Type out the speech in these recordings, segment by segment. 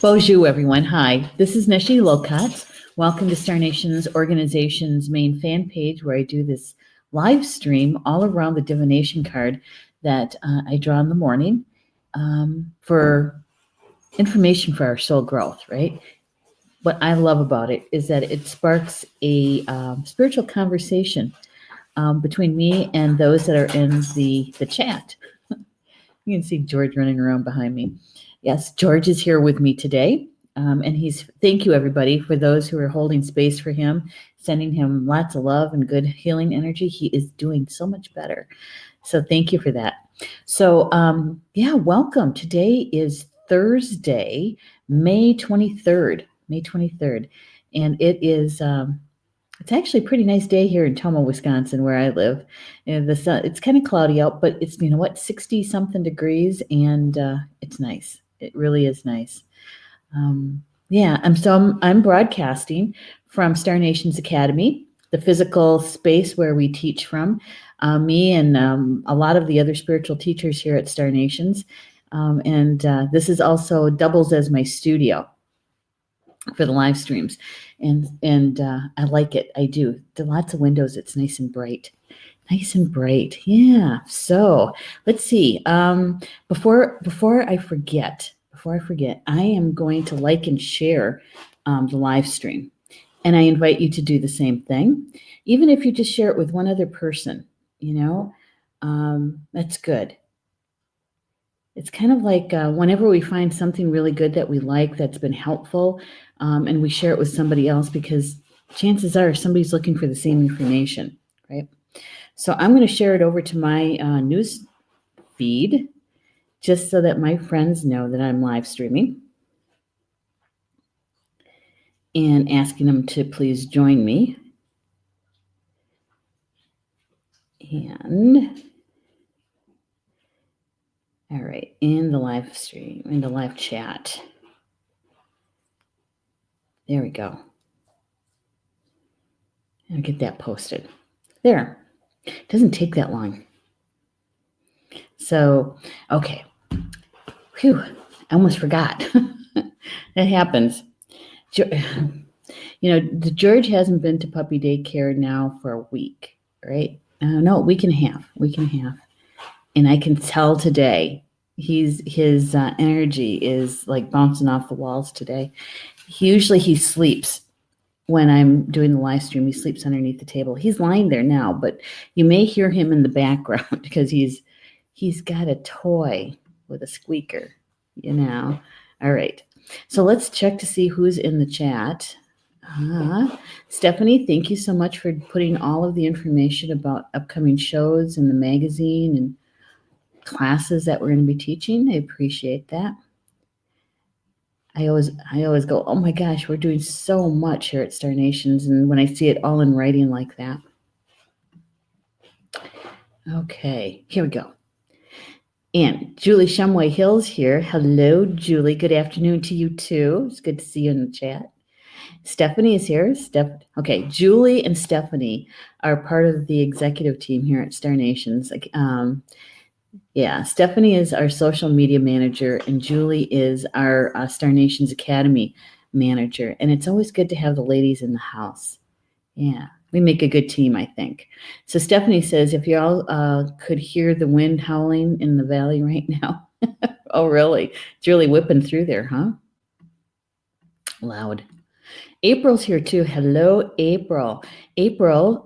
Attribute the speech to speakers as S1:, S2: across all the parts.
S1: Bonjour, everyone. Hi, this is Neshi Lokotz. Welcome to Star Nation's organization's main fan page where I do this live stream all around the divination card that I draw in the morning for information for our soul growth, right? What I love about it is that it sparks a spiritual conversation between me and those that are in the chat. You can see George running around behind me. Yes, George is here with me today. And thank you everybody for those who are holding space for him, sending him lots of love and good healing energy. He is doing so much better. So thank you for that. So welcome. Today is Thursday, May 23rd, and it is, it's actually a pretty nice day here in Tomah, Wisconsin, where I live. And the sun, it's kind of cloudy out, but it's, 60 something degrees, and it's nice. It really is nice. I'm broadcasting from Star Nations Academy, the physical space where we teach from. Me and a lot of the other spiritual teachers here at Star Nations. This is also doubles as my studio for the live streams. And I like it. I do. There are lots of windows. It's nice and bright. Yeah. So let's see. Before I forget, I am going to like and share the live stream. And I invite you to do the same thing. Even if you just share it with one other person, that's good. It's kind of like whenever we find something really good that we like, that's been helpful, and we share it with somebody else, because chances are somebody's looking for the same information, right? So I'm going to share it over to my news feed, just so that my friends know that I'm live streaming, and asking them to please join me. And all right, in the live stream, in the live chat. There we go. I'll get that posted. There. It doesn't take that long. So, okay. Phew, I almost forgot. That happens. The George hasn't been to puppy daycare now for a week, right? No, a week and a half. And I can tell today his energy is like bouncing off the walls today. Usually he sleeps when I'm doing the live stream. He sleeps underneath the table. He's lying there now, but you may hear him in the background because he's got a toy with a squeaker, All right. So let's check to see who's in the chat. Stephanie, thank you so much for putting all of the information about upcoming shows in the magazine and classes that we're going to be teaching. I appreciate that. I always go, oh my gosh, we're doing so much here at Star Nations, and when I see it all in writing like that. Okay, here we go. And Julie Shumway Hill's here. Hello, Julie. Good afternoon to you too. It's good to see you in the chat. Stephanie is here. Okay, Julie and Stephanie are part of the executive team here at Star Nations. Stephanie is our social media manager, and Julie is our Star Nations Academy manager. And it's always good to have the ladies in the house. Yeah, we make a good team, I think. So Stephanie says, if you all could hear the wind howling in the valley right now. Oh, really? It's really whipping through there, huh? Loud. April's here too. Hello, April. April,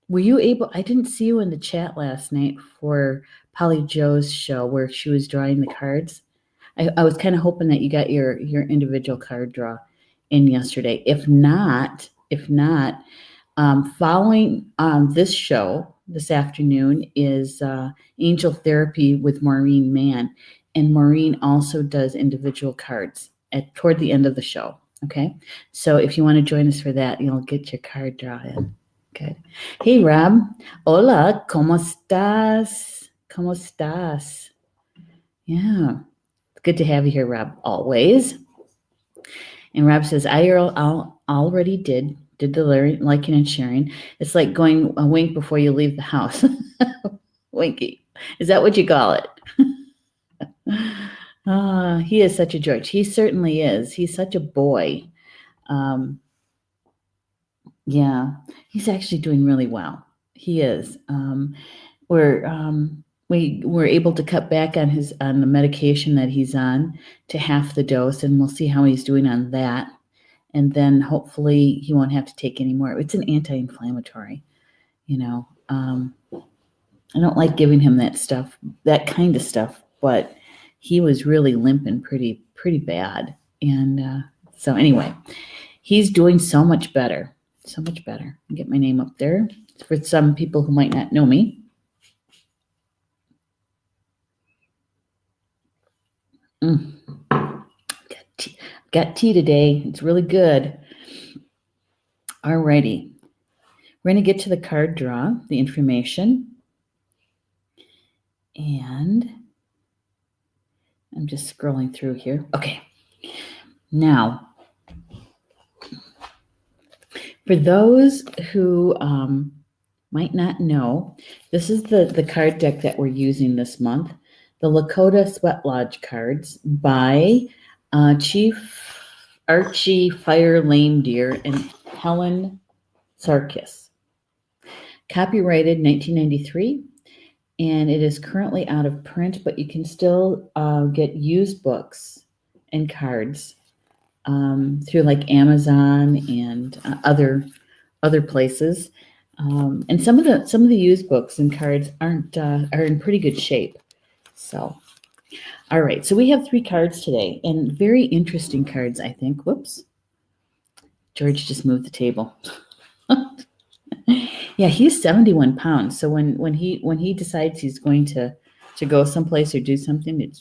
S1: were you able? I didn't see you in the chat last night for Polly Joe's show where she was drawing the cards. I was kind of hoping that you got your individual card draw in yesterday. If not, following this show this afternoon is Angel Therapy with Maureen Mann, and Maureen also does individual cards toward the end of the show. Okay, so if you want to join us for that, you'll get your card draw in. Good. Hey, Rob. Hola, ¿cómo estás? ¿Cómo estás? Yeah. Good to have you here, Rob, always. And Rob says, I already did the liking and sharing. It's like going a wink before you leave the house. Winky. Is that what you call it? He is such a George. He certainly is. He's such a boy. Yeah, he's actually doing really well. He is. We were able to cut back on the medication that he's on to half the dose, and we'll see how he's doing on that. And then hopefully he won't have to take any more. It's an anti-inflammatory, you know. I don't like giving him that kind of stuff, but he was really limping pretty bad. And so anyway, he's doing so much better. So much better. I'll get my name up there for some people who might not know me. Got tea today. It's really good. All righty. We're going to get to the card draw, the information. And I'm just scrolling through here. Okay. Now, for those who might not know, this is the card deck that we're using this month. The Lakota Sweat Lodge cards by Chief Archie Fire Lame Deer and Helen Sarkis. Copyrighted 1993, and it is currently out of print, but you can still get used books and cards through like Amazon and other places. And some of the used books and cards are in pretty good shape. So, all right. So we have 3 cards today, and very interesting cards, I think. Whoops. George just moved the table. Yeah, he's 71 pounds. So when he decides he's going to go someplace or do something,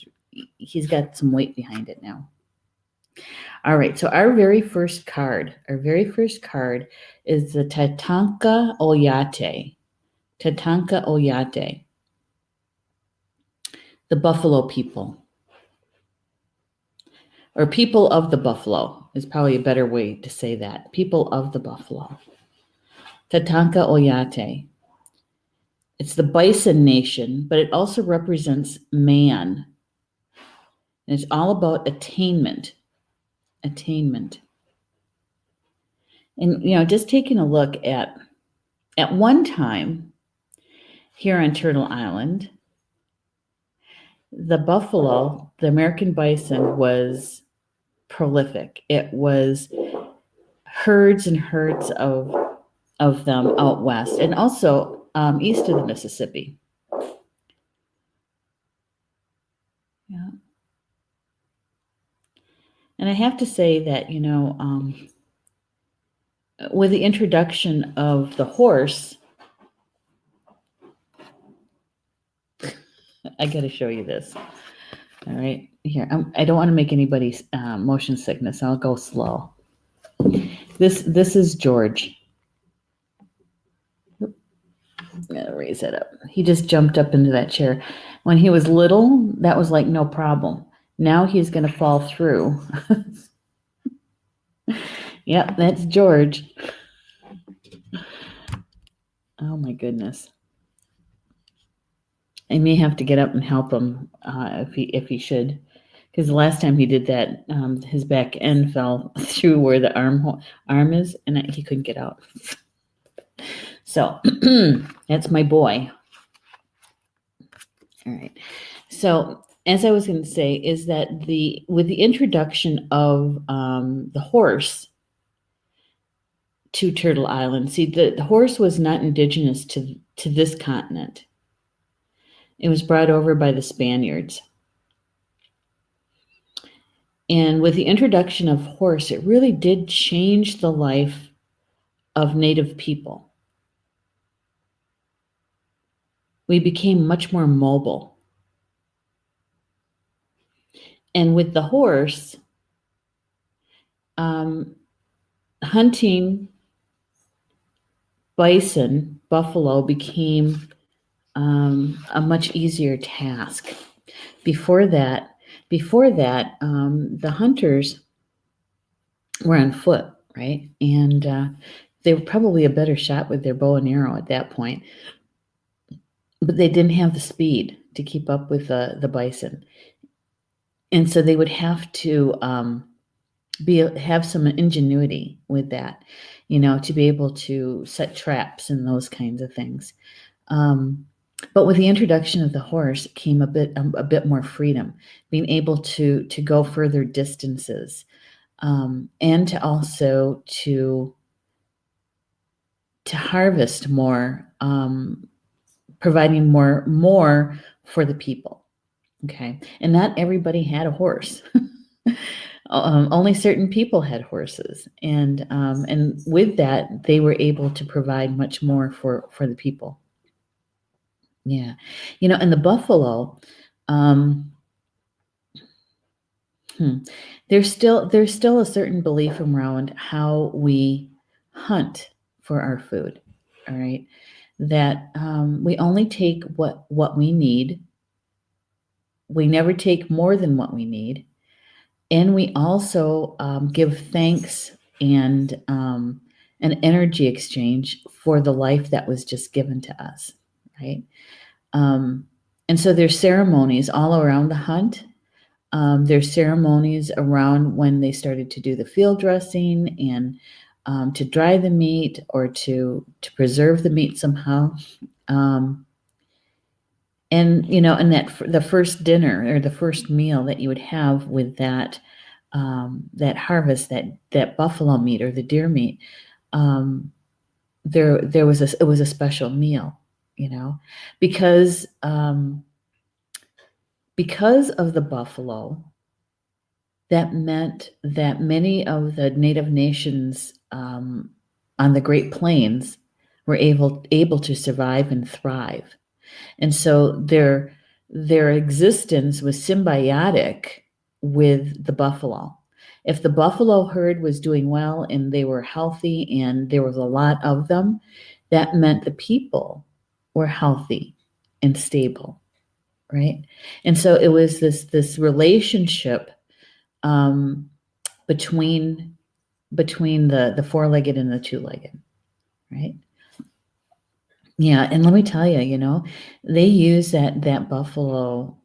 S1: he's got some weight behind it now. All right, so our very first card is the Tatanka Oyate. Tatanka Oyate. The Buffalo people. Or people of the buffalo is probably a better way to say that. People of the buffalo. Tatanka Oyate. It's the Bison Nation, but it also represents man. And it's all about attainment. Attainment. And, just taking a look at one time here on Turtle Island, the buffalo, the American bison, was prolific. It was herds and herds of them out west and also east of the Mississippi. Yeah. And I have to say that, with the introduction of the horse, I got to show you this. All right, here. I don't want to make anybody motion sickness. I'll go slow. This is George. I'm gonna raise it up. He just jumped up into that chair. When he was little, that was like no problem. Now he's gonna fall through. Yep, that's George. Oh my goodness. I may have to get up and help him if he should, because the last time he did that, his back end fell through where the arm is, and he couldn't get out. So that's my boy. All right. So as I was going to say, is that with the introduction of the horse to Turtle Island, see, the horse was not indigenous to this continent. It was brought over by the Spaniards. And with the introduction of horse, it really did change the life of Native people. We became much more mobile. And with the horse, hunting bison, buffalo, became a much easier task. Before that, the hunters were on foot, right? And they were probably a better shot with their bow and arrow at that point. But they didn't have the speed to keep up with the bison. And so they would have to have some ingenuity with that, to be able to set traps and those kinds of things. But with the introduction of the horse came a bit more freedom, being able to go further distances, and to also to harvest more, providing more for the people. Okay, and not everybody had a horse. Only certain people had horses, and with that, they were able to provide much more for the people. Yeah, and the buffalo, um, there's still a certain belief around how we hunt for our food. All right, that we only take what we need. We never take more than what we need. And we also give thanks and an energy exchange for the life that was just given to us, right? And so there's ceremonies all around the hunt. There's ceremonies around when they started to do the field dressing and to dry the meat or to preserve the meat somehow. And and that the first dinner or the first meal that you would have with that harvest, that buffalo meat or the deer meat, it was a special meal, because of the buffalo. That meant that many of the Native nations on the Great Plains were able to survive and thrive. And so their existence was symbiotic with the buffalo. If the buffalo herd was doing well and they were healthy and there was a lot of them, that meant the people were healthy and stable, right? And so it was this relationship between the four-legged and the two-legged, right? Yeah, and let me tell you, they use that buffalo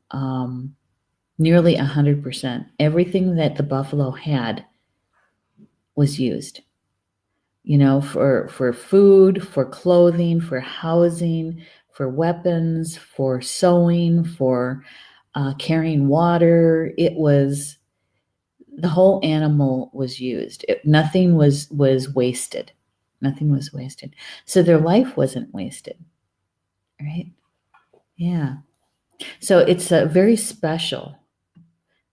S1: nearly 100%. Everything that the buffalo had was used, for food, for clothing, for housing, for weapons, for sewing, for carrying water. It was the whole animal was used. Nothing was wasted. Nothing was wasted. So their life wasn't wasted, right? Yeah. So it's a very special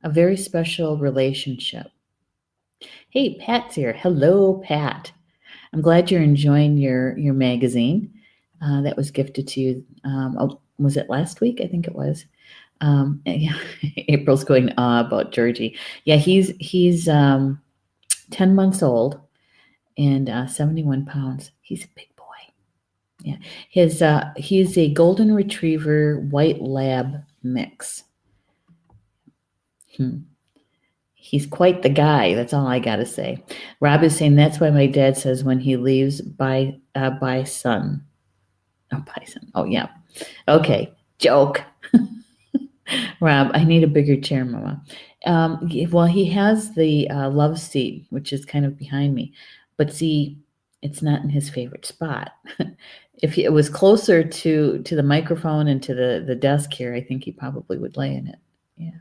S1: relationship. Hey, Pat's here. Hello, Pat. I'm glad you're enjoying your magazine that was gifted to you. Was it last week? I think it was. Yeah, April's going about Georgie. Yeah, he's 10 months old and 71 pounds. He's a big boy. Yeah, he's a golden retriever white lab mix. He's quite the guy. That's all I gotta say. Rob is saying that's why my dad says when he leaves bison. Oh, bison. Oh, yeah. Okay. Joke. Rob, I need a bigger chair, Mama. Well, he has the love seat, which is kind of behind me. But see, it's not in his favorite spot. If it was closer to the microphone and to the desk here, I think he probably would lay in it. Yeah.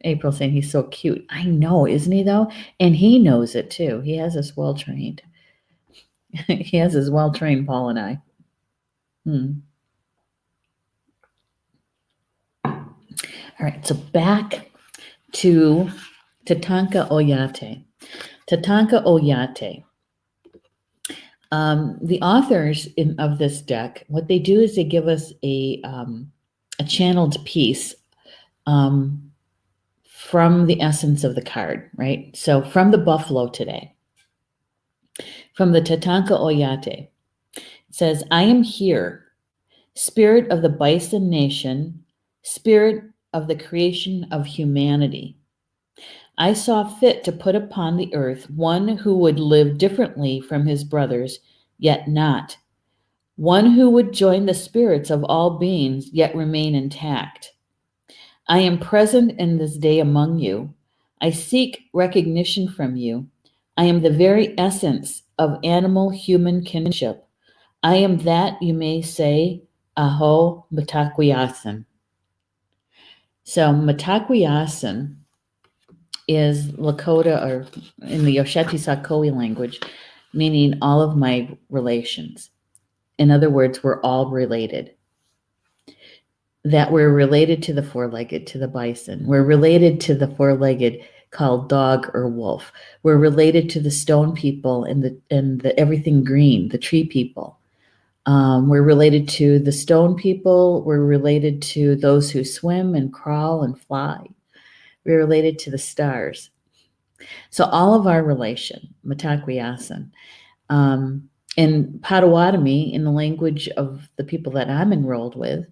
S1: April saying he's so cute. I know, isn't he, though? And he knows it, too. He has us well-trained. He has us well-trained, Paul and I. All right, so back to Tatanka Oyate. Tatanka Oyate. The authors of this deck, what they do is they give us a channeled piece from the essence of the card, right? So from the buffalo today, from the Tatanka Oyate, it says, I am here, spirit of the Bison Nation, spirit of the creation of humanity. I saw fit to put upon the earth one who would live differently from his brothers, yet not. One who would join the spirits of all beings, yet remain intact. I am present in this day among you. I seek recognition from you. I am the very essence of animal-human kinship. I am that you may say, Aho Matakwiyasan. So Matakwiyasan is Lakota, or in the Osheti Sakoe language, meaning all of my relations. In other words, we're all related. That we're related to the four-legged, to the bison. We're related to the four-legged called dog or wolf. We're related to the stone people and the everything green, the tree people. We're related to the stone people. We're related to those who swim and crawl and fly. We're related to the stars. So all of our relation, Matakwiyasan, in Potawatomi, in the language of the people that I'm enrolled with,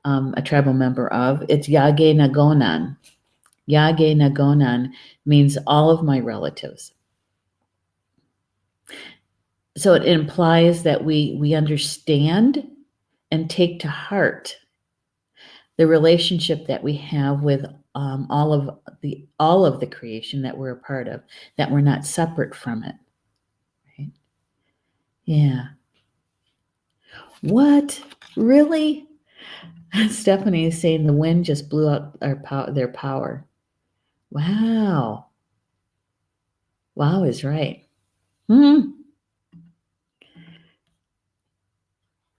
S1: a tribal member of, it's Yage Nagonan. Yage Nagonan means all of my relatives. So it implies that we understand and take to heart the relationship that we have with all of the creation that we're a part of, that we're not separate from it. Right? Yeah. What? Really? Stephanie is saying the wind just blew out their power. Wow. Wow is right.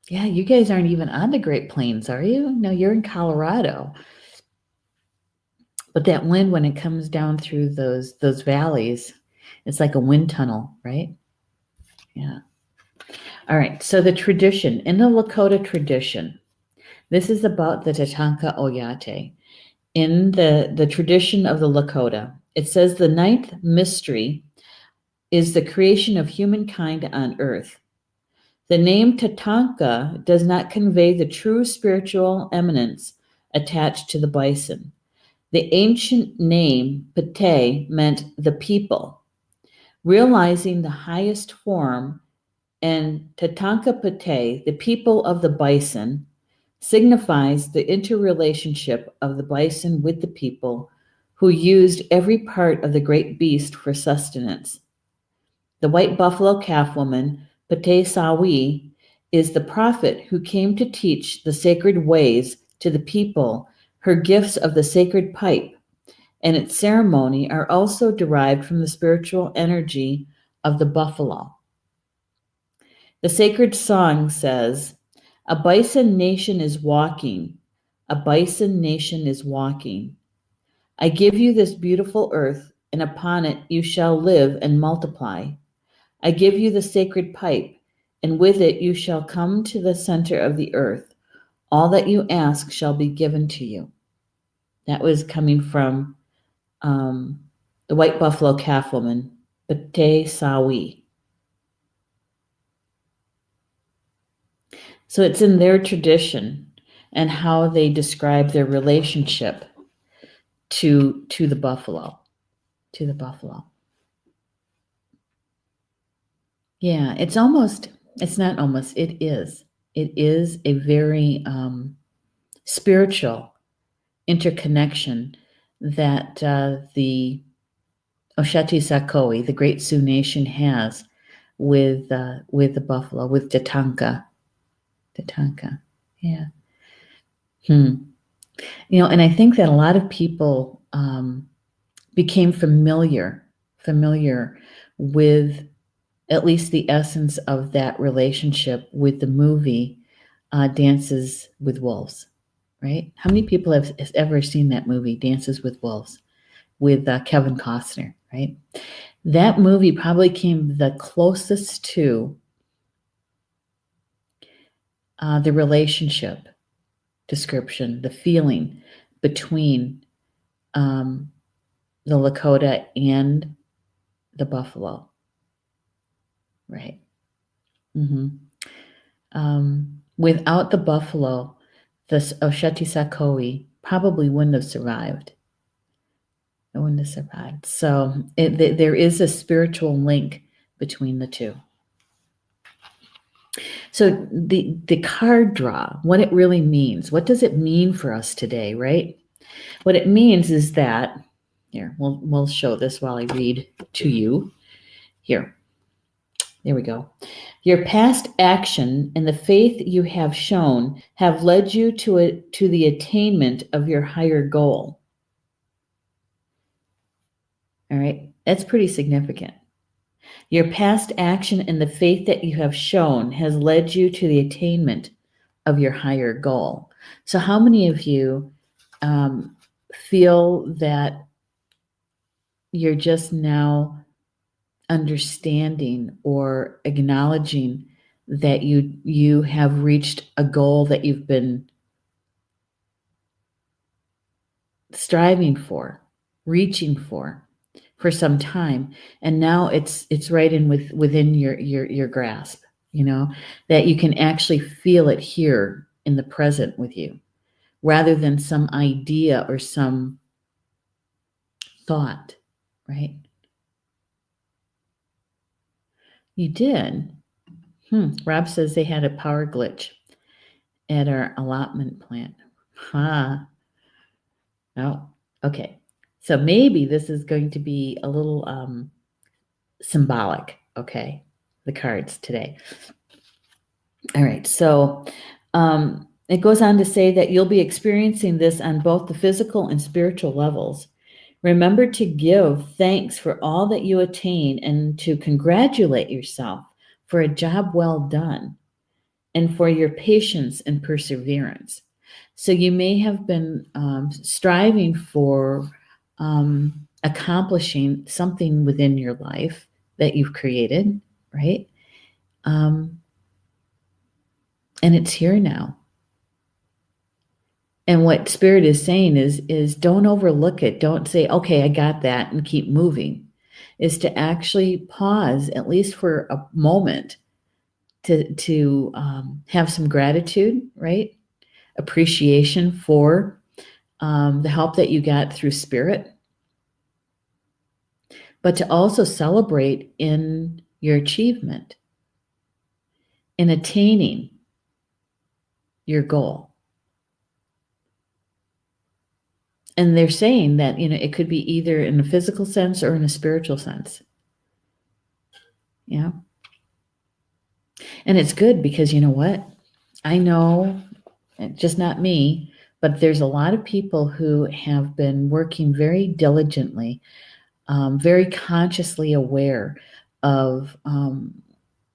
S1: Yeah, you guys aren't even on the Great Plains, are you? No, you're in Colorado. But that wind, when it comes down through those valleys, it's like a wind tunnel, right? Yeah. All right. So the tradition, in the Lakota tradition, this is about the Tatanka Oyate. In the tradition of the Lakota, it says the ninth mystery is the creation of humankind on earth. The name Tatanka does not convey the true spiritual eminence attached to the bison. The ancient name Tate meant the people. Realizing the highest form, and Tatanka Tate, the people of the bison, signifies the interrelationship of the bison with the people who used every part of the great beast for sustenance. The white buffalo calf woman, Tate Sawi, is the prophet who came to teach the sacred ways to the people. Her gifts of the sacred pipe and its ceremony are also derived from the spiritual energy of the buffalo. The sacred song says, "A bison nation is walking. A bison nation is walking. I give you this beautiful earth, and upon it you shall live and multiply. I give you the sacred pipe, and with it you shall come to the center of the earth. All that you ask shall be given to you." That was coming from the white buffalo calf woman, Tate Sawi. So it's in their tradition and how they describe their relationship to the buffalo, to the buffalo. Yeah, it is a very spiritual interconnection that the Osheti Sakoe, the Great Sioux Nation, has with the buffalo, with Tatanka. Tatanka, yeah. And I think that a lot of people became familiar with at least the essence of that relationship with the movie Dances with Wolves, right? How many people have ever seen that movie, Dances with Wolves, with Kevin Costner, right? That movie probably came the closest to the relationship description, the feeling between the Lakota and the buffalo, right? Without the buffalo, the Osheti Sakoe probably wouldn't have survived. It wouldn't have survived. So there is a spiritual link between the two. So the card draw, what it really means, what does it mean for us today, right? What it means is that, here, we'll show this while I read to you. Here, there we go. Your past action and the faith you have shown have led you to the attainment of your higher goal. All right, that's pretty significant. Your past action and the faith that you have shown has led you to the attainment of your higher goal. So how many of you feel that you're just now understanding or acknowledging that you have reached a goal that you've been striving for, reaching for some time, and now it's right in within your grasp, that you can actually feel it here in the present with you, rather than some idea or some thought, right? You did. Rob says they had a power glitch at our allotment plant. Oh, okay. So maybe this is going to be a little symbolic, okay? The cards today. All right, so it goes on to say that you'll be experiencing this on both the physical and spiritual levels. Remember to give thanks for all that you attain and to congratulate yourself for a job well done and for your patience and perseverance. So you may have been striving for accomplishing something within your life that you've created, right? And it's here now. And what Spirit is saying is don't overlook it. Don't say, okay, I got that, and keep moving. Is to actually pause, at least for a moment, to have some gratitude, right? Appreciation for the help that you got through Spirit, but to also celebrate in your achievement, in attaining your goal. And they're saying that, it could be either in a physical sense or in a spiritual sense. Yeah. And it's good because you know what? I know, just not me, but there's a lot of people who have been working very diligently, very consciously aware of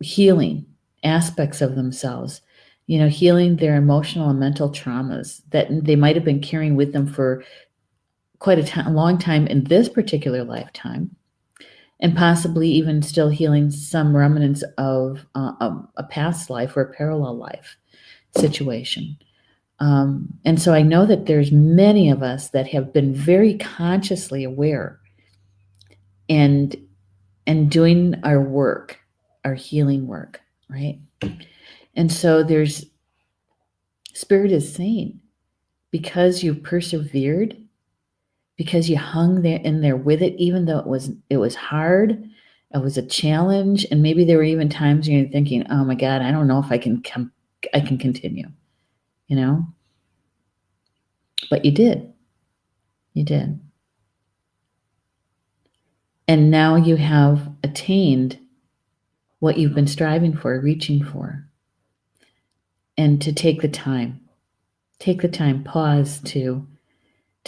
S1: healing aspects of themselves, healing their emotional and mental traumas that they might have been carrying with them for quite a long time in this particular lifetime, and possibly even still healing some remnants of a past life or a parallel life situation. And so I know that there's many of us that have been very consciously aware and doing our work, our healing work, right? And so there's Spirit is saying, because you persevered, because you hung there in there with it, even though it was hard, it was a challenge, and maybe there were even times when you're thinking, "Oh my God, I don't know if I can continue," But you did. You did. And now you have attained what you've been striving for, reaching for. And to take the time, pause to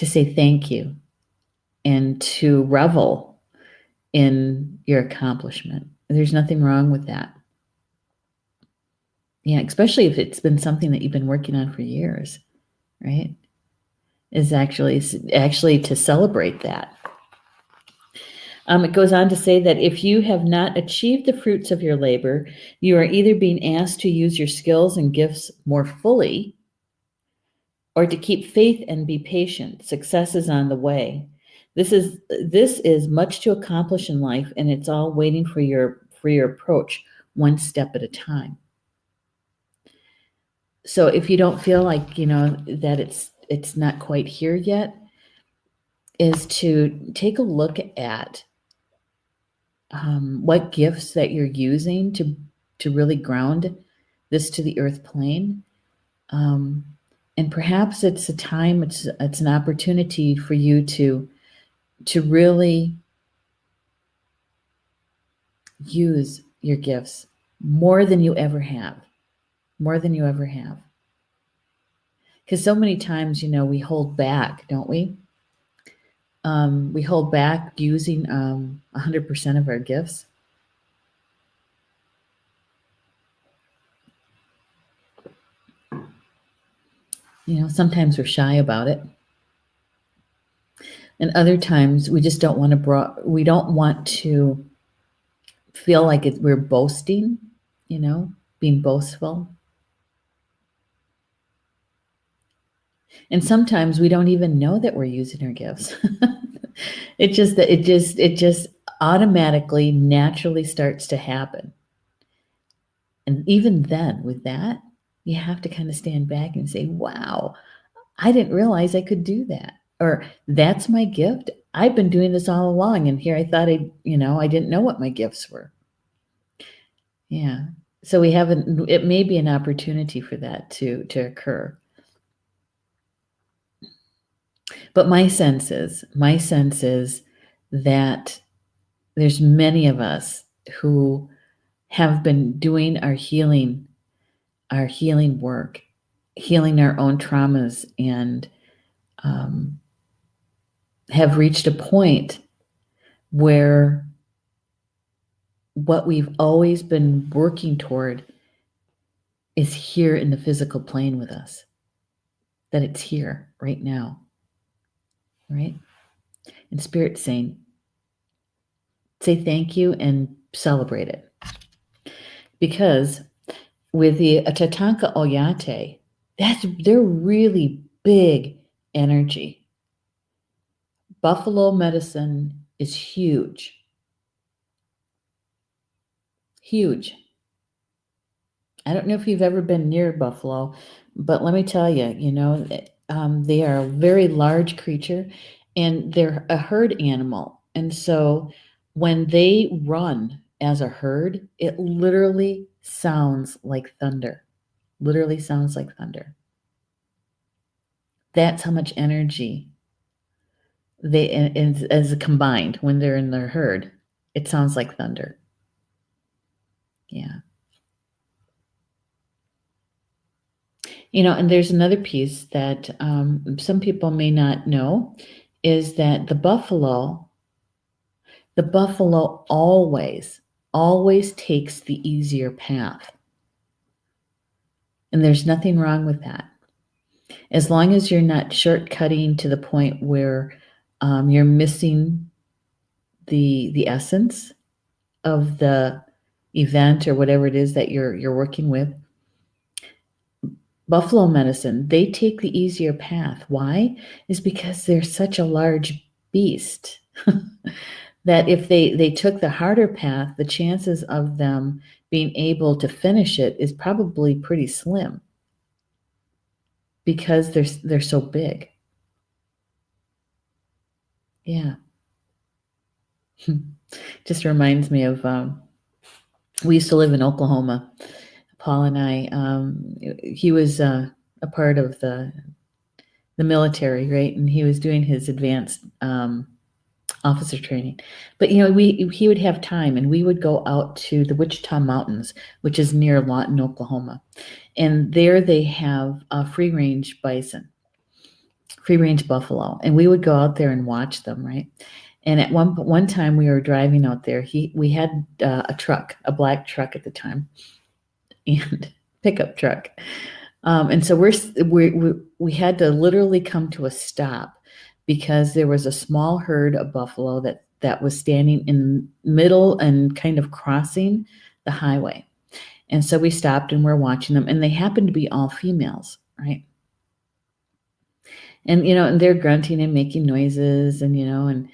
S1: say thank you and to revel in your accomplishment. There's nothing wrong with that. Yeah, especially if it's been something that you've been working on for years, right? Is actually to celebrate that. It goes on to say that if you have not achieved the fruits of your labor, you are either being asked to use your skills and gifts more fully, or to keep faith and be patient. Success is on the way. This is much to accomplish in life, and it's all waiting for your approach, one step at a time. So if you don't feel like that it's not quite here yet, is to take a look at what gifts that you're using to really ground this to the earth plane, And perhaps it's a time, it's an opportunity for you to really use your gifts more than you ever have. More than you ever have. Because so many times, we hold back, don't we? We hold back using 100% of our gifts. Sometimes we're shy about it. And other times we just don't want to feel like we're boasting, being boastful. And sometimes we don't even know that we're using our gifts. It just automatically, naturally starts to happen. And even then, with that, you have to kind of stand back and say, wow, I didn't realize I could do that. Or that's my gift. I've been doing this all along. And here I thought I didn't know what my gifts were. Yeah. So it may be an opportunity for that to occur. But my sense is that there's many of us who have been doing our healing work, healing our own traumas, and have reached a point where what we've always been working toward is here in the physical plane with us. That it's here right now. Right? And Spirit's saying, say thank you and celebrate it. Because with the Tatanka Oyate, they're really big energy. Buffalo medicine is huge. Huge. I don't know if you've ever been near buffalo, but let me tell you, they are a very large creature, and they're a herd animal. And so when they run as a herd, it literally sounds like thunder. Literally sounds like thunder. That's how much energy they, as combined, when they're in their herd, it sounds like thunder. Yeah. And there's another piece that some people may not know, is that the buffalo always takes the easier path. And there's nothing wrong with that. As long as you're not shortcutting to the point where you're missing the essence of the event or whatever it is that you're working with. Buffalo medicine, they take the easier path. Why? Is because they're such a large beast that if they took the harder path, the chances of them being able to finish it is probably pretty slim, because they're so big. Yeah. Just reminds me of we used to live in Oklahoma. Paul and I, he was a part of the military, right? And he was doing his advanced officer training. But he would have time, and we would go out to the Wichita Mountains, which is near Lawton, Oklahoma. And there they have free range bison, free range buffalo, and we would go out there and watch them, right? And at one time we were driving out there. We had a truck, a black truck at the time, and pickup truck. And so we had to literally come to a stop, because there was a small herd of buffalo that was standing in the middle and kind of crossing the highway. And so we stopped and we're watching them, and they happened to be all females, right? And and they're grunting and making noises, and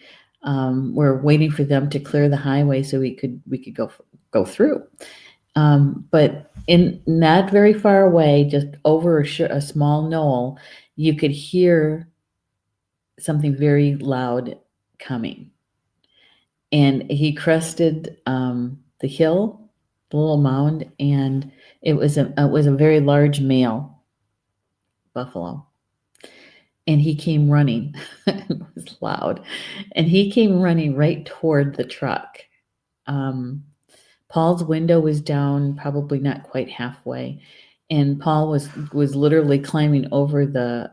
S1: we're waiting for them to clear the highway so we could go through. But in not very far away, just over a small knoll, you could hear something very loud coming. And he crested the hill, the little mound, and it was a very large male buffalo. And he came running. It was loud. And he came running right toward the truck. Paul's window was down, probably not quite halfway, and Paul was literally climbing over the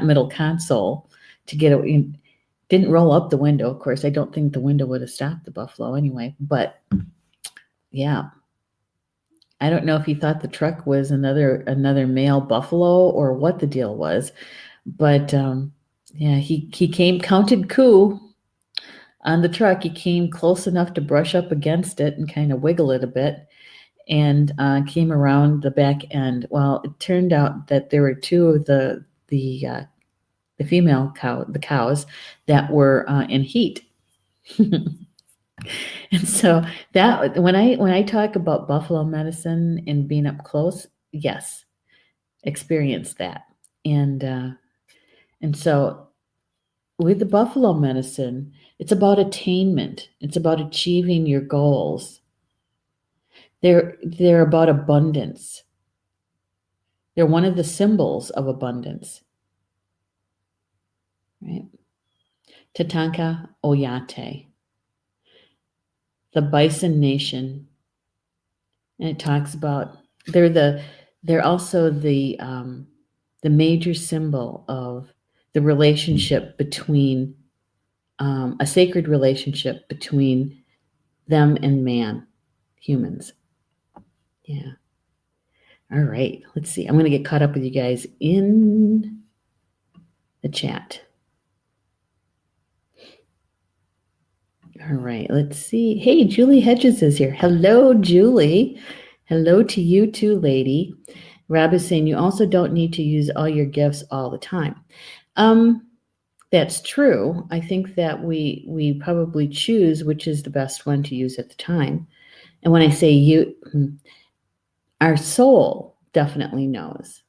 S1: middle console to get it. Didn't roll up the window, of course. I don't think the window would have stopped the buffalo anyway. But yeah, I don't know if he thought the truck was another male buffalo or what the deal was, but yeah, he came, counted coup on the truck. He came close enough to brush up against it and kind of wiggle it a bit, and came around the back end. Well, it turned out that there were two of the female cows that were in heat. And so that when I talk about buffalo medicine and being up close, yes, experience that. And so with the buffalo medicine, it's about attainment. It's about achieving your goals. They're about abundance. They're one of the symbols of abundance. Right? Tatanka Oyate, the Bison Nation, and it talks about they're also the major symbol of the relationship between a sacred relationship between them and man, humans. Yeah. All right. Let's see. I'm going to get caught up with you guys in the chat. All right. Let's see. Hey, Julie Hedges is here. Hello, Julie. Hello to you too, lady. Rob is saying you also don't need to use all your gifts all the time. That's true. I think that we probably choose which is the best one to use at the time. And when I say you, our soul definitely knows,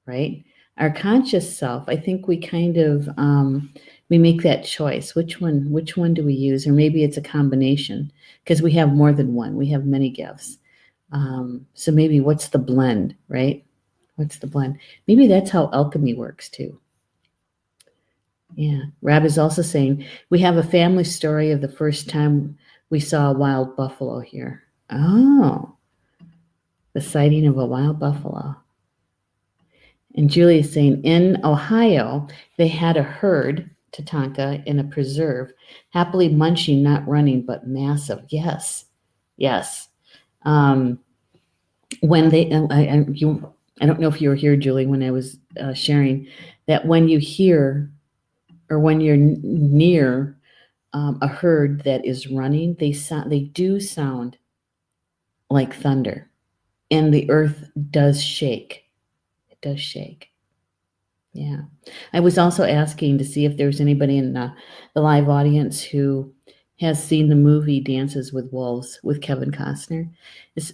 S1: right? Our conscious self, I think we kind of we make that choice. Which one do we use? Or maybe it's a combination because we have more than one. We have many gifts. So maybe what's the blend, right? What's the blend? Maybe that's how alchemy works too. Yeah. Rab is also saying we have a family story of the first time we saw a wild buffalo here. Oh, the sighting of a wild buffalo. And Julie is saying in Ohio, they had a herd, Tatanka, in a preserve, happily munching, not running, but massive. Yes. Yes. When they, I don't know if you were here, Julie, when I was sharing that when you hear or when you're near a herd that is running, they do sound like thunder, and the earth does shake. It does shake. Yeah. I was also asking to see if there's anybody in the live audience who has seen the movie Dances with Wolves with Kevin Costner. It's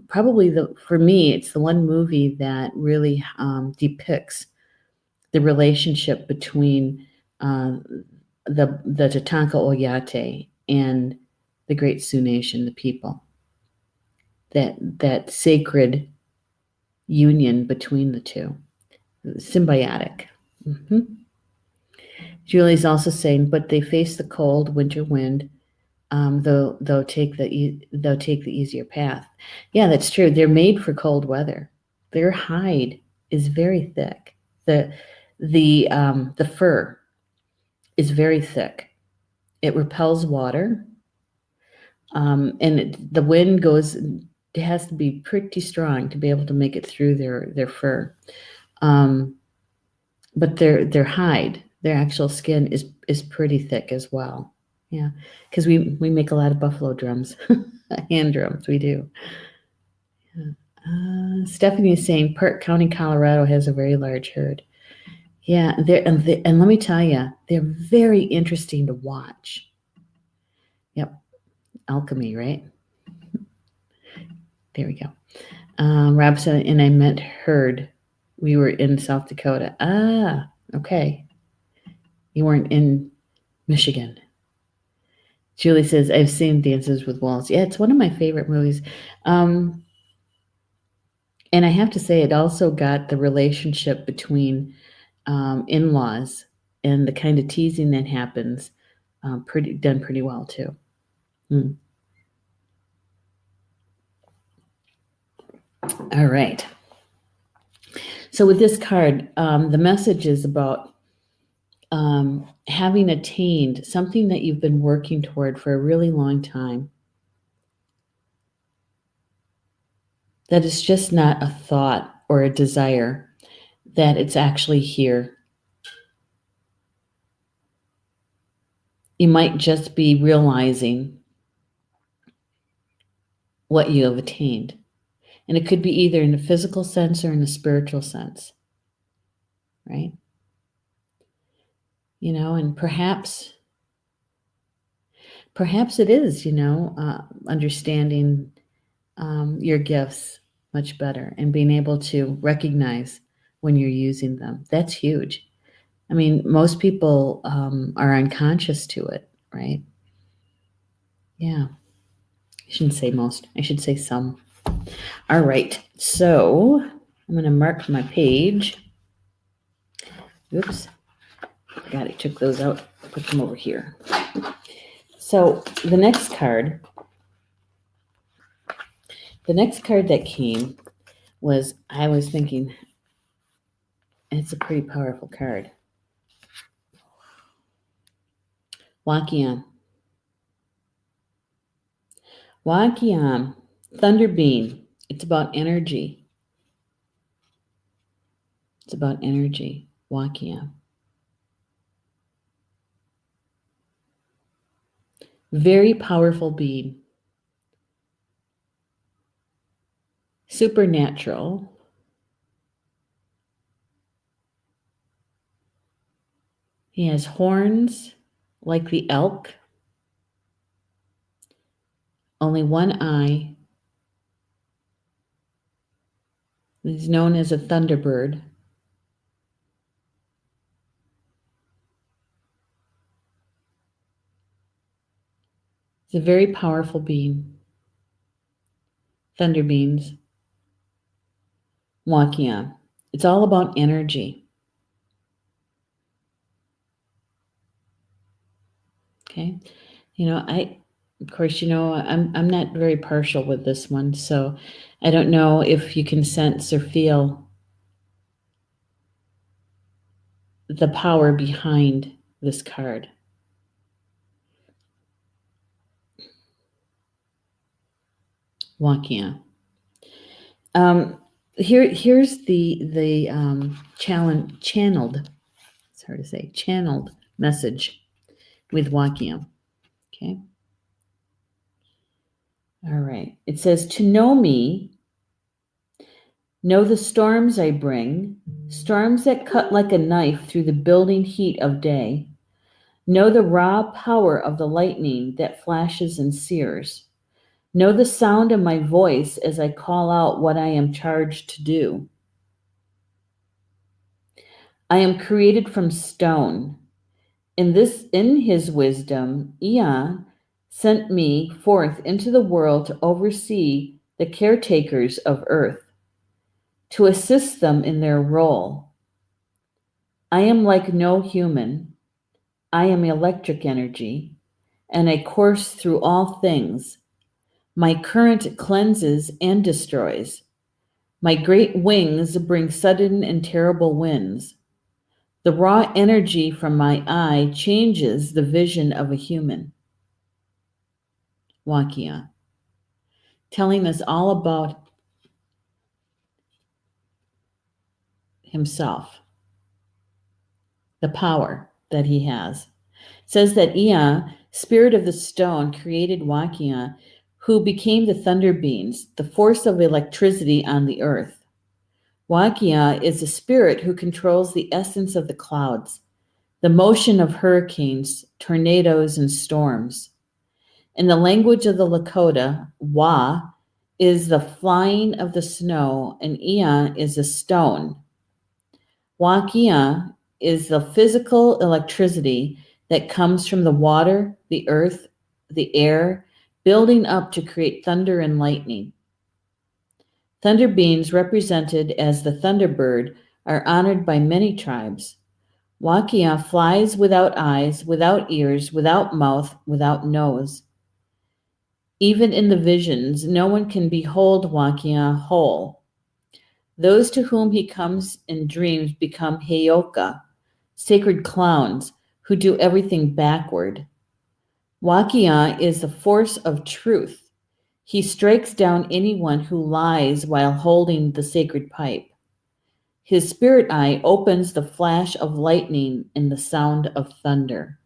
S1: probably for me, it's the one movie that really depicts the relationship between the Tatanka Oyate and the Great Sioux Nation, the people. That sacred union between the two, symbiotic. Mm-hmm. Julie's also saying, but they face the cold winter wind. They'll take the easier path. Yeah, that's true. They're made for cold weather. Their hide is very thick. The fur is very thick. It repels water, and the wind goes. It has to be pretty strong to be able to make it through their fur. But their hide, their actual skin is pretty thick as well. Yeah, because we make a lot of buffalo drums, hand drums. We do. Yeah. Stephanie is saying Park County, Colorado has a very large herd. Yeah, and let me tell you, they're very interesting to watch. Yep, alchemy, right? There we go. Rob said, and I meant herd. We were in South Dakota. Ah, okay. You weren't in Michigan. Julie says, I've seen Dances with Wolves. Yeah, it's one of my favorite movies. And I have to say, it also got the relationship between in-laws and the kind of teasing that happens done pretty well too. All right. So with this card, the message is about having attained something that you've been working toward for a really long time. That it's just not a thought or a desire, that it's actually here. You might just be realizing what you have attained. And it could be either in a physical sense or in a spiritual sense, right? You know, and perhaps it is, understanding your gifts much better and being able to recognize when you're using them. That's huge. I mean, most people are unconscious to it, right? Yeah. I shouldn't say most. I should say some. All right. So I'm going to mark my page. Oops. God, I took those out. Put them over here. So the next card that came was, I was thinking, it's a pretty powerful card. Wakinyan. Wakinyan, ThunderBeing. It's about energy. It's about energy. Wakinyan. Very powerful being. Supernatural. He has horns like the elk. Only one eye. He's known as a thunderbird. He's a very powerful being. ThunderBeings. Wakinyan. It's all about energy. Okay. I'm not very partial with this one, so I don't know if you can sense or feel the power behind this card. Wakinyan. Here's the channeled. It's hard to say. Channeled message with Wakinyan. Okay. All right. It says, to know me, know the storms I bring, storms that cut like a knife through the building heat of day. Know the raw power of the lightning that flashes and sears. Know the sound of my voice as I call out what I am charged to do. I am created from stone. In his wisdom, Ea sent me forth into the world to oversee the caretakers of earth, to assist them in their role. I am like no human. I am electric energy, and I course through all things. My current cleanses and destroys. My great wings bring sudden and terrible winds. The raw energy from my eye changes the vision of a human. Wakinyan, telling us all about himself, the power that he has. It says that Ea, spirit of the stone, created Wakinyan, who became the ThunderBeings, the force of electricity on the earth. Wakinyan is a spirit who controls the essence of the clouds, the motion of hurricanes, tornadoes, and storms. In the language of the Lakota, Wa is the flying of the snow, and Ea is a stone. Wakinyan is the physical electricity that comes from the water, the earth, the air, building up to create thunder and lightning. ThunderBeings, represented as the thunderbird, are honored by many tribes. Wakinyan flies without eyes, without ears, without mouth, without nose. Even in the visions, no one can behold Wakinyan whole. Those to whom he comes in dreams become heyoka, sacred clowns who do everything backward. Wakinyan is the force of truth. He strikes down anyone who lies while holding the sacred pipe. His spirit eye opens the flash of lightning and the sound of thunder.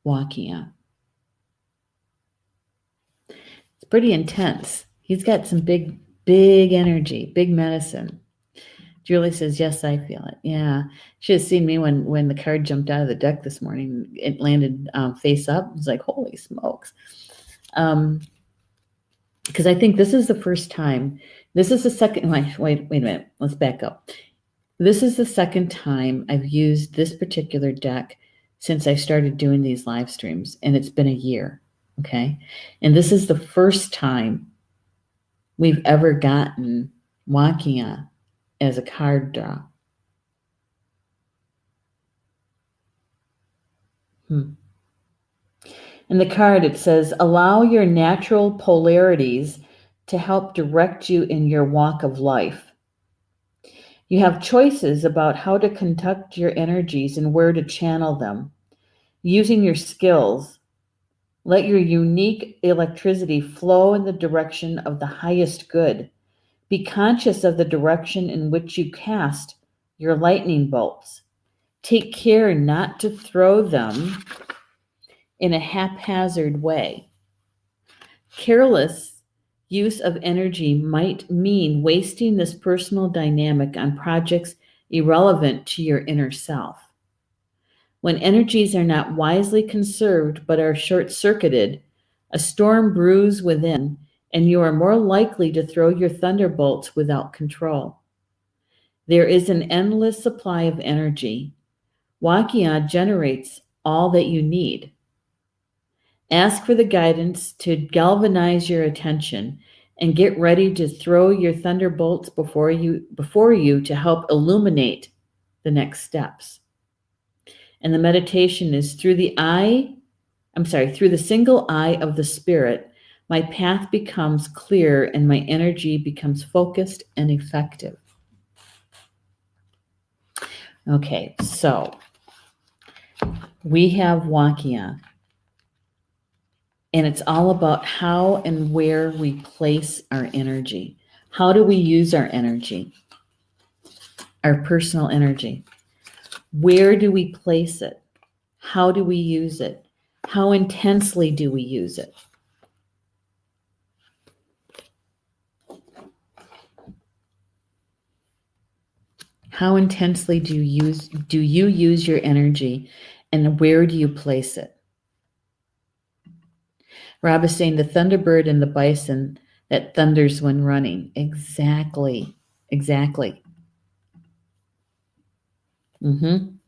S1: Wakinyan. It's pretty intense. He's got some big energy, big medicine. Julie says, yes, I feel it. Yeah. She has seen me when the card jumped out of the deck this morning. It landed face up. It was like, holy smokes. Because I think this is the first time. This is the second. Wait a minute. Let's back up. This is the second time I've used this particular deck since I started doing these live streams, and it's been a year. Okay. And this is the first time we've ever gotten Wakinyan as a card draw. In the card, it says, allow your natural polarities to help direct you in your walk of life. You have choices about how to conduct your energies and where to channel them. Using your skills, let your unique electricity flow in the direction of the highest good. Be conscious of the direction in which you cast your lightning bolts. Take care not to throw them in a haphazard way. Careless use of energy might mean wasting this personal dynamic on projects irrelevant to your inner self. When energies are not wisely conserved but are short-circuited, a storm brews within, and you are more likely to throw your thunderbolts without control. There is an endless supply of energy. Wakinyan generates all that you need. Ask for the guidance to galvanize your attention and get ready to throw your thunderbolts before you to help illuminate the next steps. And the meditation is through the single eye of the spirit, my path becomes clear and my energy becomes focused and effective. Okay, so we have Wakinyan. And it's all about how and where we place our energy. How do we use our energy? Our personal energy. Where do we place it? How do we use it? How intensely do we use it? How intensely do you use your energy, and where do you place it? Rob is saying the thunderbird and the bison that thunders when running. Exactly. And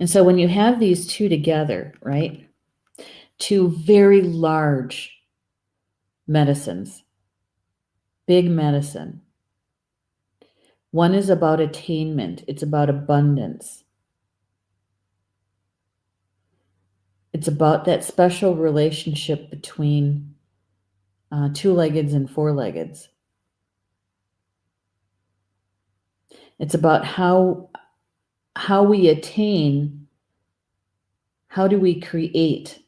S1: so when you have these two together, right? Two very large medicines, big medicine. One is about attainment. It's about abundance. It's about that special relationship between two-leggeds and four-leggeds. It's about how we attain, how do we create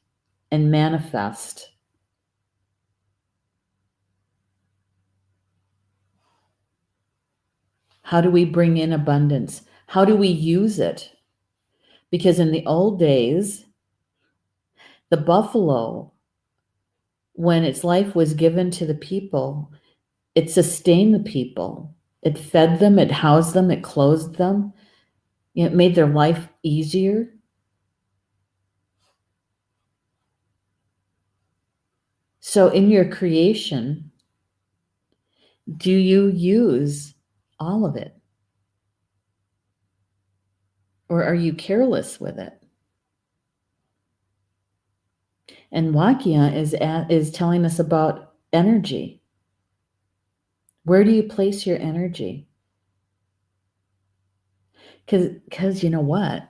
S1: and manifest. How do we bring in abundance? How do we use it? Because in the old days, the buffalo, when its life was given to the people, it sustained the people. It fed them, it housed them, it clothed them. It made their life easier. So in your creation, do you use all of it? Or are you careless with it? And Wakia is telling us about energy. Where do you place your energy? Because you know what?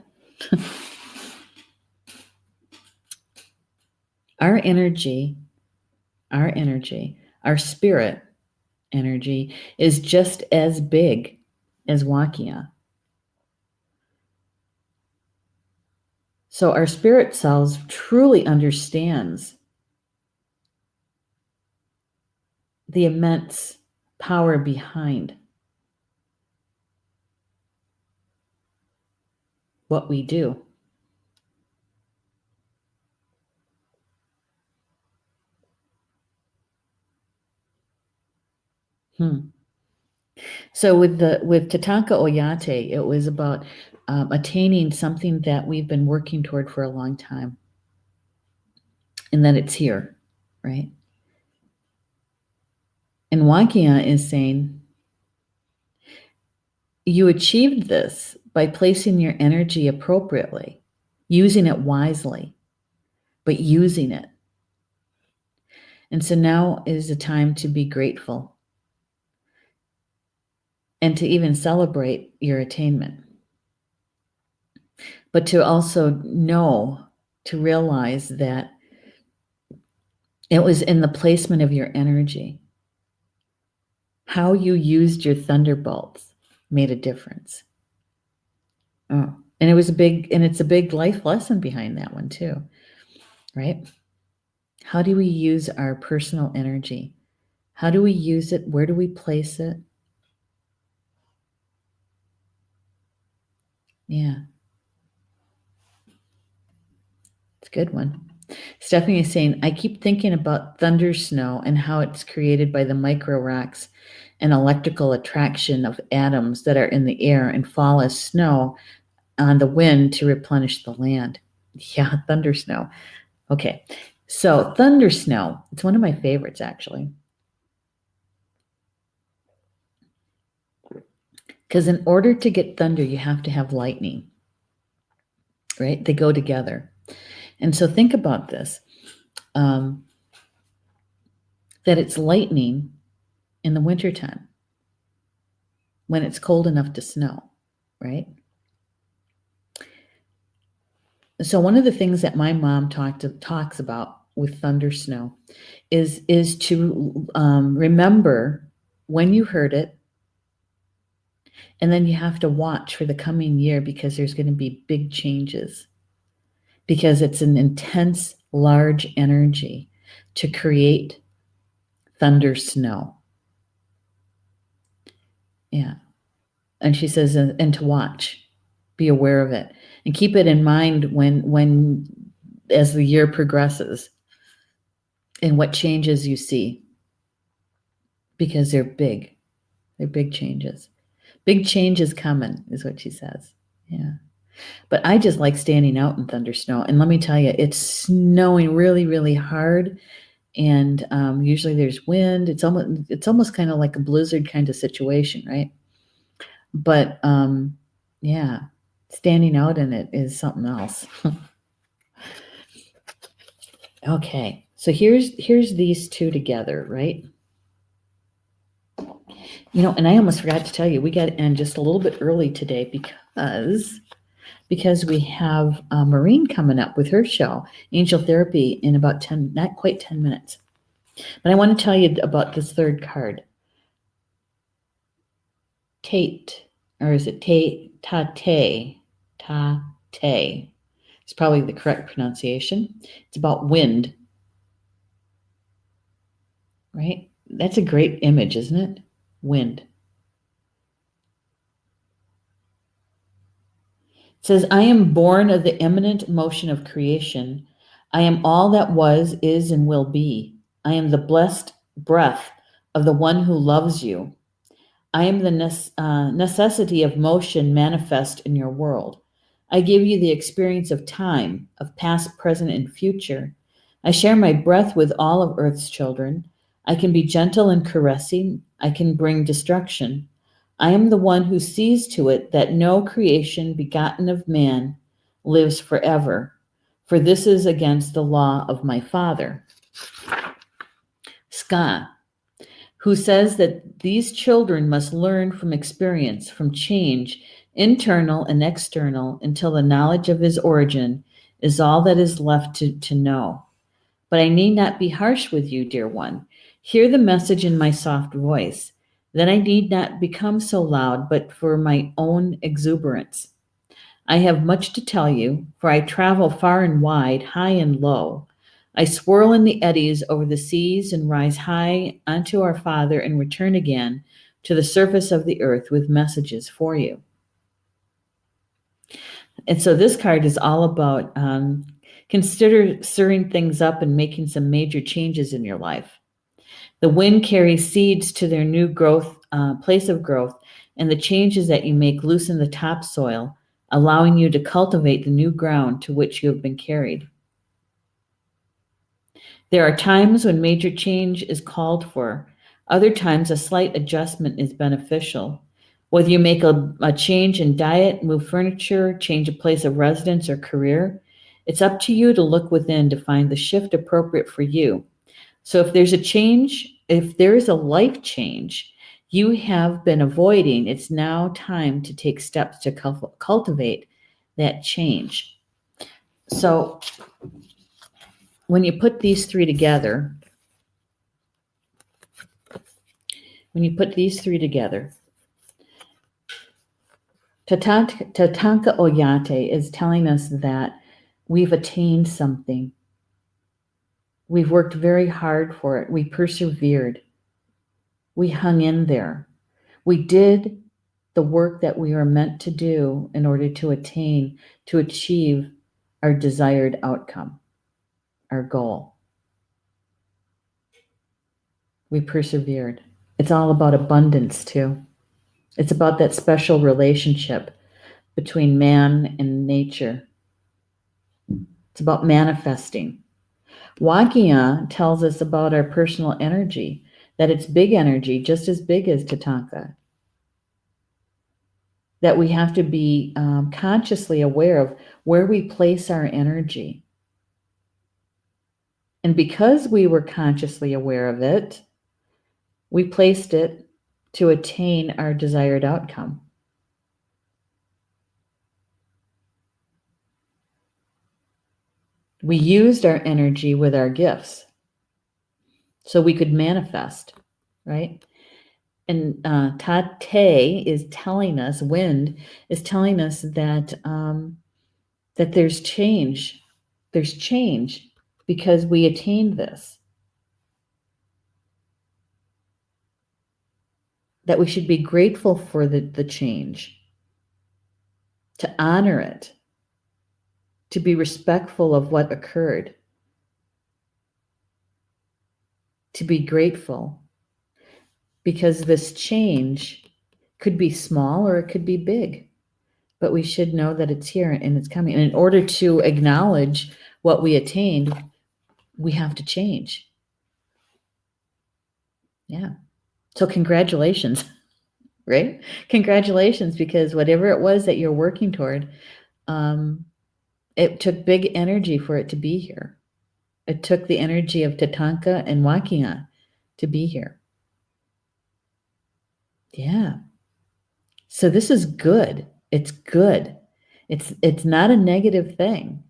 S1: Our energy, our spirit energy is just as big as Wakia. So our spirit selves truly understands the immense power behind what we do. So with Tatanka Oyate, it was about attaining something that we've been working toward for a long time, and that it's here, right? And Wakia is saying, you achieved this by placing your energy appropriately, using it wisely, but using it. And so now is the time to be grateful and to even celebrate your attainment. But to also know, to realize that it was in the placement of your energy. How you used your thunderbolts made a difference. Oh, and it's a big life lesson behind that one too, right? How do we use our personal energy? How do we use it? Where do we place it? Yeah. It's a good one. Stephanie is saying, I keep thinking about thunder snow and how it's created by the micro rocks and electrical attraction of atoms that are in the air and fall as snow on the wind to replenish the land. Yeah, thunder snow. Okay, so thunder snow, it's one of my favorites actually. Because in order to get thunder, you have to have lightning, right? They go together. And so think about this, that it's lightning in the wintertime when it's cold enough to snow, right? So one of the things that my mom talks about with thunder snow is to remember when you heard it, and then you have to watch for the coming year because there's going to be big changes, because it's an intense, large energy to create thunder snow. Yeah. And she says, and to watch, be aware of it, and keep it in mind when as the year progresses and what changes you see, because they're big changes. Big changes coming is what she says. Yeah. But I just like standing out in thunder snow. And let me tell you, it's snowing really, really hard. And usually there's wind. It's almost kind of like a blizzard kind of situation, right? But yeah, standing out in it is something else. Okay, so here's these two together, right? You know, and I almost forgot to tell you, we got to end just a little bit early today because we have Maureen coming up with her show, Angel Therapy, in about 10, not quite 10 minutes. But I want to tell you about this third card. Tate, or is it Tate? Tate. It's probably the correct pronunciation. It's about wind. Right? That's a great image, isn't it? Wind. It says, I am born of the imminent motion of creation. I am all that was, is, and will be. I am the blessed breath of the one who loves you. I am the necessity of motion manifest in your world. I give you the experience of time, of past, present, and future. I share my breath with all of Earth's children. I can be gentle and caressing. I can bring destruction. I am the one who sees to it that no creation begotten of man lives forever. for this is against the law of my father. Ska, who says that these children must learn from experience, from change, internal and external, until the knowledge of his origin is all that is left to know. But I need not be harsh with you, dear one. Hear the message in my soft voice. Then I need not become so loud, but for my own exuberance. I have much to tell you, for I travel far and wide, high and low. I swirl in the eddies over the seas and rise high unto our Father and return again to the surface of the earth with messages for you. And so this card is all about consider stirring things up and making some major changes in your life. The wind carries seeds to their new growth, place of growth, and the changes that you make loosen the topsoil, allowing you to cultivate the new ground to which you have been carried. There are times when major change is called for. Other times, a slight adjustment is beneficial. Whether you make a change in diet, move furniture, change a place of residence or career, it's up to you to look within to find the shift appropriate for you. So if there's a change, if there is a life change you have been avoiding, it's now time to take steps to cultivate that change. So when you put these three together, Tatanka Oyate is telling us that we've attained something. We've worked very hard for it. We persevered. We hung in there. We did the work that we were meant to do in order to achieve our desired outcome, our goal. We persevered. It's all about abundance too. It's about that special relationship between man and nature. It's about manifesting. Wakinyan tells us about our personal energy, that it's big energy, just as big as Tatanka. That we have to be consciously aware of where we place our energy. And because we were consciously aware of it, we placed it to attain our desired outcome. We used our energy with our gifts so we could manifest, right? And Tate is telling us, wind is telling us that that there's change. There's change because we attained this. That we should be grateful for the change, to honor it, to be respectful of what occurred, to be grateful, because this change could be small or it could be big, but we should know that it's here and it's coming. And in order to acknowledge what we attained, we have to change. Yeah. So congratulations, right? Congratulations, because whatever it was that you're working toward, it took big energy for it to be here. It took the energy of Tatanka and Wakinyan to be here. Yeah. So this is good. It's good. It's not a negative thing.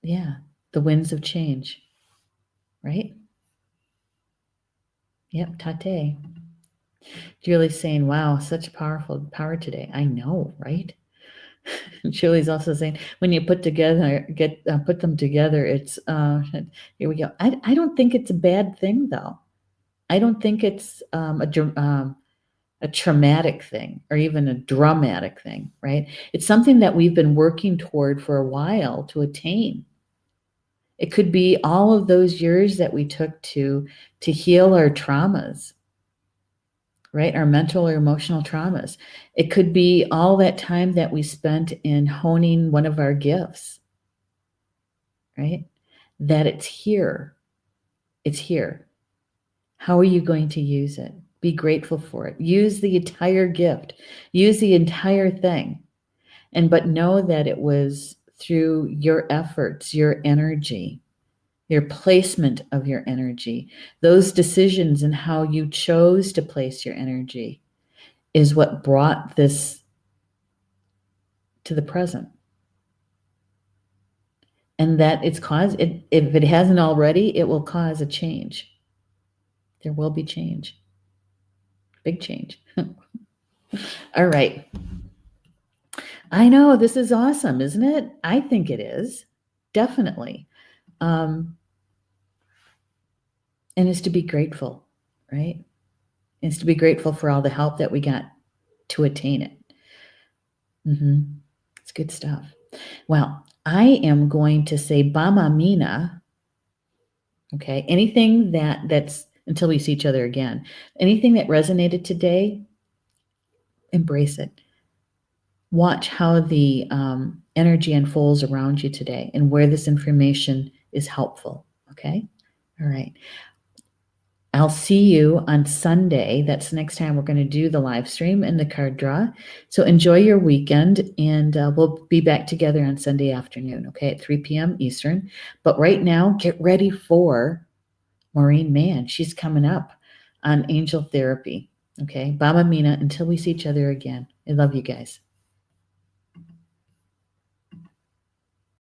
S1: Yeah, the winds of change, right? Yep, Tate. Julie's saying, wow, such powerful power today. I know, right? Julie's also saying, when you put them together, it's, here we go. I don't think it's a bad thing, though. I don't think it's a traumatic thing or even a dramatic thing, right? It's something that we've been working toward for a while to attain. It could be all of those years that we took to heal our traumas, right? Our mental or emotional traumas. It could be all that time that we spent in honing one of our gifts, right? That it's here. It's here. How are you going to use it? Be grateful for it. Use the entire gift. Use the entire thing. but know that it was through your efforts, your energy, your placement of your energy, those decisions and how you chose to place your energy is what brought this to the present. And that it's caused, if it hasn't already, it will cause a change. There will be change. Big change. All right. I know, this is awesome, isn't it? I think it is. Definitely. And it's to be grateful, right? It's to be grateful for all the help that we got to attain it. It's good stuff. Well, I am going to say Bama Mina. Okay. Anything that's until we see each other again. Anything that resonated today, embrace it. Watch how the energy unfolds around you today and where this information is helpful. Okay. All right. I'll see you on Sunday. That's the next time we're going to do the live stream and the card draw. So enjoy your weekend, and we'll be back together on Sunday afternoon, okay, at 3 p.m. Eastern. But right now, get ready for Maureen Mann. She's coming up on Angel Therapy, okay? Baba Mina, until we see each other again. I love you guys.